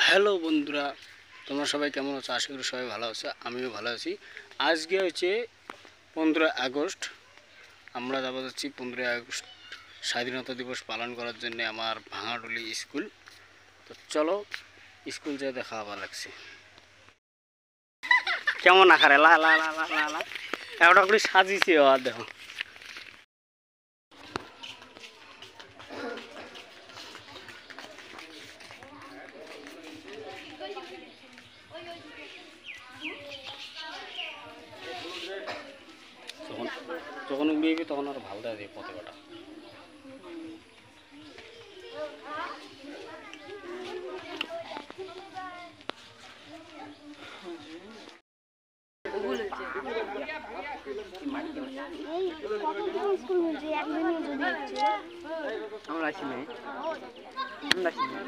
Hello বন্ধুরা, তোমরা সবাই কেমন আছো? আশা করি সবাই ভালো আছো, আমিও ভালো আছি। আজকে হচ্ছে 15 আগস্ট। আমরা যাচ্ছি 15 আগস্ট স্বাধীনতা দিবস পালন করার জন্য আমার ভাঙাডুলি স্কুল। তো চলো স্কুল যেয়ে দেখা আবার লাগছে। কেমন আকারে লা লা লা লা লা লা একটা করে সাজিয়েছে দেখো। যখন উড়িয়ে তখন আর ভালো দেয় পতাকাটা। আমরা আসি নাই, আমরা আসি নাই।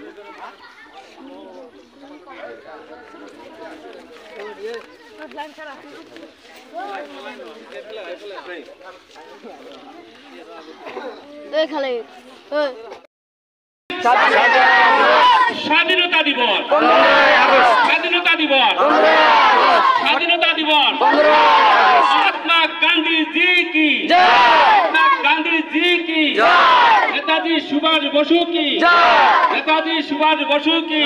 স্বাধীনতা দিবস, স্বাধীনতা দিবস, স্বাধীনতা দিবস। महात्मा गांधी जी की, महात्मा गांधी जी की, नेताजी सुभाष बसु की, नेताजी सुभाष बसु की।